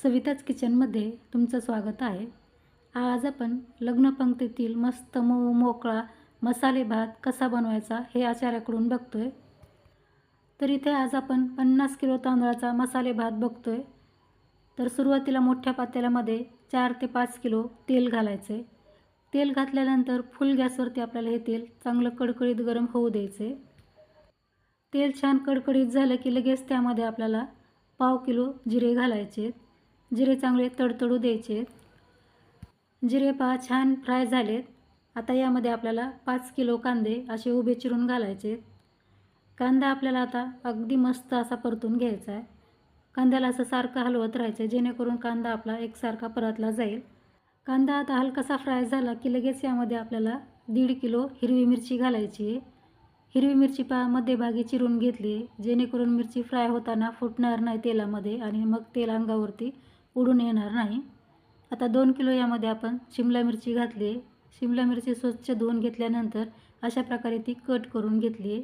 सविताच किचनमध्ये तुमचं स्वागत आहे. आज आपण लग्नपंक्तीतील मस्त मऊ मोकळा मसाले भात कसा बनवायचा हे आचार्याकडून बघतोय. तर इथे आज आपण 50 किलो तांदळाचा मसाले भात बघतोय. तर सुरुवातीला मोठ्या पातेल्यामध्ये 4 ते 5 किलो तेल घालायचे. तेल घातल्यानंतर फुल गॅसवरती आपल्याला हे तेल चांगलं कडकडीत गरम होऊ द्यायचे. तेल छान कडकडीत झालं की लगेच त्यामध्ये आपल्याला पाव किलो जिरे घालायचे. जिरे चांगले तडतडू द्यायचे. जिरे पहा छान फ्राय झालेत. आता यामध्ये आपल्याला 5 किलो कांदे असे उभे चिरून घालायचे. कांदा आपल्याला आता अगदी मस्त असा परतून घ्यायचा आहे. कांद्याला असं सारखं हलवत राहायचं जेणेकरून कांदा आपला एकसारखा परतला जाईल. कांदा आता हलकासा फ्राय झाला की लगेच यामध्ये आपल्याला 1.5 किलो हिरवी मिरची घालायची आहे. हिरवी मिरची पहा मध्यभागी चिरून घेतली जेणेकरून मिरची फ्राय होताना फुटणार नाही तेलामध्ये आणि मग तेल अंगावरती उडून येणार नाही. आता 2 किलो यामध्ये आपण शिमला मिरची घातली आहे. शिमला मिरची स्वच्छ धुवून घेतल्यानंतर अशा प्रकारे ती कट करून घेतली आहे.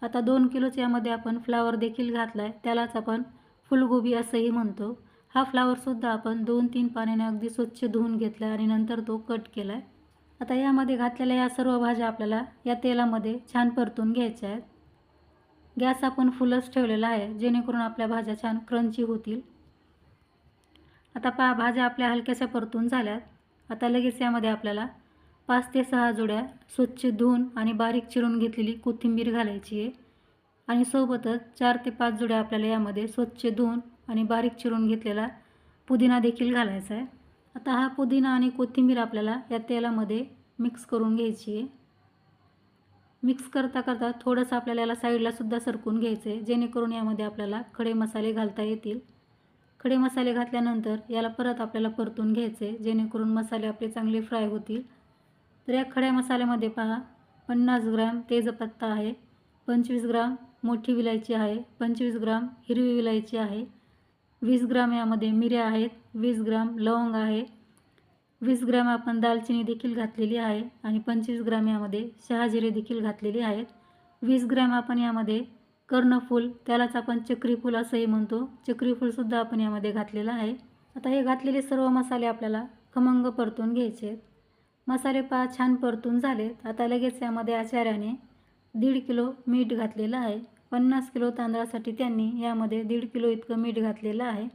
आता 2 किलोच यामध्ये आपण फ्लावर देखील घातला आहे. त्यालाच आपण फुलगोबी असंही म्हणतो. हा फ्लावरसुद्धा आपण 2-3 पाण्याने अगदी स्वच्छ धुवून घेतला आणि नंतर तो कट केला आहे. आता यामध्ये घातलेल्या या सर्व भाज्या आपल्याला या तेलामध्ये छान परतून घ्यायच्या आहेत. गॅस आपण फुलच ठेवलेला आहे जेणेकरून आपल्या भाज्या छान क्रंची होतील. आता पहा भाज्या आपल्या हलक्याशा परतून झाल्यात. आता लगेच यामध्ये आपल्याला 5 ते 6 जोड्या स्वच्छ धुवून आणि बारीक चिरून घेतलेली कोथिंबीर घालायची आहे आणि सोबतच 4 ते 5 जोड्या आपल्याला यामध्ये स्वच्छ धुवून आणि बारीक चिरून घेतलेला पुदिना देखील घालायचा आहे. आता हा पुदिना आणि कोथिंबीर आपल्याला या तेलामध्ये मिक्स करून घ्यायची आहे. मिक्स करता करता थोडंसं आपल्याला याला साईडला सुद्धा सरकून घ्यायचं आहे जेणेकरून यामध्ये आपल्याला खडे मसाले घालता येतील. खडे मसाले घातल्यानंतर याला परत आपल्याला परतून घ्यायचे जेणेकरून मसाले आपले चांगले फ्राय होतील. तर या खड्या मसाल्यामध्ये पहा 50 ग्रॅम तेजपत्ता आहे, 25 ग्राम मोठी विलायची आहे, 25 ग्राम हिरवी विलायची आहे, 20 ग्राम यामध्ये मिऱ्या आहेत, 20 ग्राम लवंग आहे, 20 ग्राम आपण दालचिनी देखील घातलेली आहे आणि 25 ग्राम यामध्ये शहाजिरे देखील घातलेली आहेत. 20 ग्रॅम आपण यामध्ये कर्णफूल, त्यालाच आपण चक्रीफूल असंही म्हणतो, चक्रीफूलसुद्धा आपण यामध्ये घातलेलं आहे. आता हे घातलेले सर्व मसाले आपल्याला खमंग परतून घ्यायचे आहेत. मसाले पहा छान परतून झालेत. आता लगेच यामध्ये आचार्याने 1.5 किलो मीठ घातलेलं आहे. 50 किलो तांदळासाठी त्यांनी यामध्ये 1.5 किलो इतकं मीठ घातलेलं आहे.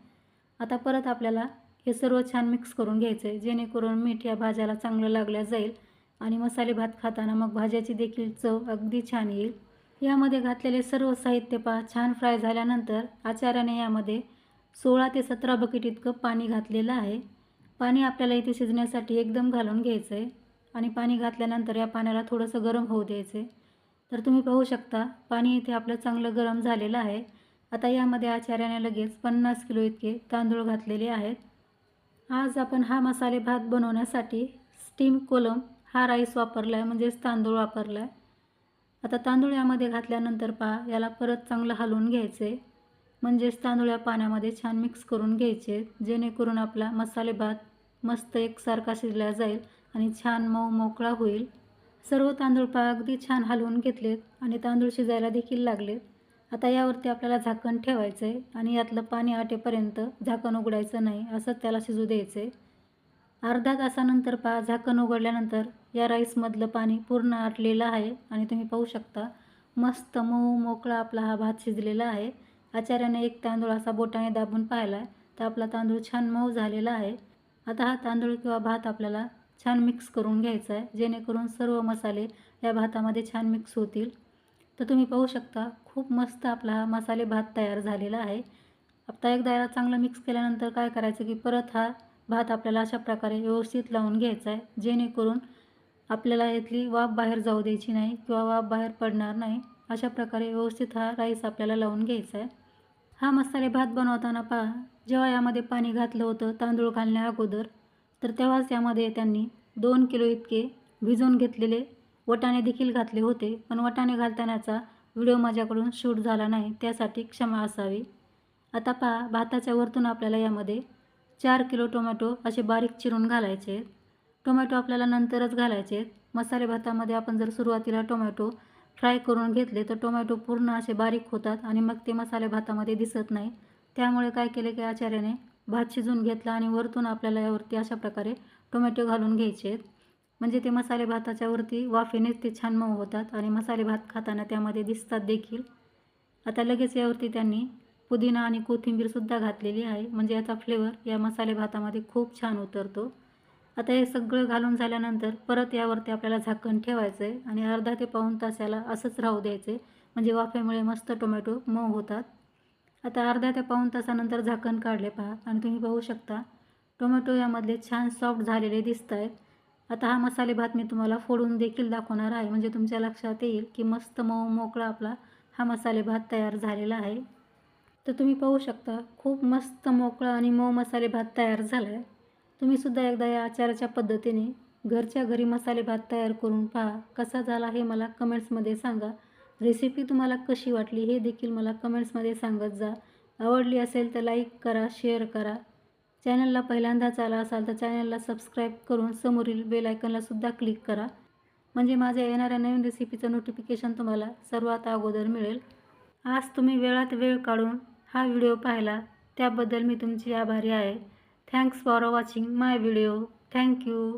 आता परत आपल्याला हे सर्व छान मिक्स करून घ्यायचं आहे जेणेकरून मीठ या भाज्याला चांगलं लागलं जाईल आणि मसाले भात खाताना मग भाज्याची देखील चव अगदी छान येईल. यामध्ये घातलेले सर्व साहित्य पहा छान फ्राय झाल्यानंतर आचार्याने यामध्ये 16 ते 17 बकेट इतकं पाणी घातलेलं आहे. पाणी आपल्याला इथे शिजण्यासाठी एकदम घालून घ्यायचं आहे आणि पाणी घातल्यानंतर या पाण्याला थोडंसं गरम होऊ द्यायचं आहे. तर तुम्ही पाहू शकता पाणी इथे आपलं चांगलं गरम झालेलं आहे. आता यामध्ये आचार्याने लगेच 50 किलो इतके तांदूळ घातलेले आहेत. आज आपण हा मसाले भात बनवण्यासाठी स्टीम कोलम हा राईस वापरला आहे, म्हणजेच तांदूळ वापरला आहे. आता तांदूळ यामध्ये घातल्यानंतर पहा याला परत चांगलं हलवून घ्यायचं आहे, म्हणजेच तांदूळ या पाण्यामध्ये छान मिक्स करून घ्यायचे जेणेकरून आपला मसाले भात मस्त एकसारखा शिजला जाईल आणि छान मऊ मोकळा होईल. सर्व तांदूळ पहा अगदी छान हलवून घेतलेत आणि तांदूळ शिजायला देखील लागलेत. आता यावरती आपल्याला झाकण ठेवायचं आहे आणि यातलं पाणी आटेपर्यंत झाकण उघडायचं नाही, असं त्याला शिजू द्यायचं आहे. अर्धा तासानंतर पहा झाकण उघडल्यानंतर या राईसमधलं पाणी पूर्ण आटलेलं आहे आणि तुम्ही पाहू शकता मस्त मऊ मोकळा आपला हा भात शिजलेला आहे. आचार्याने एक तांदूळ असा बोटाने दाबून पाहिला तर आपला तांदूळ छान मऊ झालेला आहे. आता हा तांदूळ किंवा भात आपल्याला छान मिक्स करून घ्यायचा आहे जेणेकरून सर्व मसाले या भातामध्ये छान मिक्स होतील. तर तुम्ही पाहू शकता खूप मस्त आपला हा मसाले भात तयार झालेला आहे. आता एकदा याला चांगलं मिक्स केल्यानंतर काय करायचं की परत हा भात आपल्याला अशा प्रकारे व्यवस्थित लावून घ्यायचा आहे जेणेकरून आपल्याला यातली वाफ बाहेर जाऊ द्यायची नाही किंवा वाफ बाहेर पडणार नाही. अशा प्रकारे व्यवस्थित हा राईस आपल्याला लावून घ्यायचा आहे. हा मसाले भात बनवताना पहा जेव्हा यामध्ये पाणी घातलं होतं तांदूळ घालण्या अगोदर तर तेव्हाच यामध्ये त्यांनी 2 किलो इतके भिजवून घेतलेले वाटाणे देखील घातले होते, पण वाटाणे घालतानाचा व्हिडिओ माझ्याकडून शूट झाला नाही, त्यासाठी क्षमा असावी. आता पहा भाताच्या वरतून आपल्याला यामध्ये 4 किलो टोमॅटो असे बारीक चिरून घालायचे आहेत. टोमॅटो आपल्याला नंतरच घालायचे आहेत. मसाले भातामध्ये आपण जर सुरुवातीला टोमॅटो फ्राय करून घेतले तर टोमॅटो पूर्ण असे बारीक होतात आणि मग ते मसाले भातामध्ये दिसत नाही. त्यामुळे काय केले की आचार्याने भात शिजवून घेतला आणि वरतून आपल्याला यावरती अशा प्रकारे टोमॅटो घालून घ्यायचे आहेत. म्हणजे ते मसाले भाताच्या वरती वाफेनेच ते छान मऊ होतात आणि मसाले भात खाताना त्यामध्ये दिसतात देखील. आता लगेच यावरती त्यांनी पुदिना आणि कोथिंबीरसुद्धा घातलेली आहे, म्हणजे याचा फ्लेवर या मसाले भातामध्ये खूप छान उतरतो. आता हे सगळं घालून झाल्यानंतर परत यावरती आपल्याला झाकण ठेवायचं आहे आणि अर्धा ते पाऊण तास याला असंच राहू द्यायचं आहे, म्हणजे वाफेमुळे मस्त टोमॅटो मऊ होतात. आता अर्ध्या ते पाऊण तासानंतर झाकण काढले पहा आणि तुम्ही पाहू शकता टोमॅटो यामधले छान सॉफ्ट झालेले दिसत आहेत. आता हा मसाले भात मी तुम्हाला फोडून देखील दाखवणार आहे, म्हणजे तुमच्या लक्षात येईल की मस्त मऊ मोकळा आपला हा मसाले भात तयार झालेला आहे. तर तुम्ही पाहू शकता खूप मस्त मोकळा आणि मऊ मसाले भात तयार झाला आहे. तुम्हीसुद्धा एकदा या आचाराच्या पद्धतीने घरच्या घरी मसाले भात तयार करून पहा. कसा झाला हे मला कमेंट्समध्ये सांगा. रेसिपी तुम्हाला कशी वाटली हे देखील मला कमेंट्समध्ये सांगत जा. आवडली असेल तर लाईक करा, शेअर करा. चॅनलला पहिल्यांदाच आला असाल तर चॅनलला सबस्क्राईब करून समोरील बेल आयकॉनलासुद्धा क्लिक करा, म्हणजे माझ्या येणाऱ्या नवीन रेसिपीचं नोटिफिकेशन तुम्हाला सर्वात अगोदर मिळेल. आज तुम्ही वेळात वेळ काढून हा व्हिडिओ पाहिला त्याबद्दल मी तुमची आभारी आहे. Thanks for watching my video. Thank you.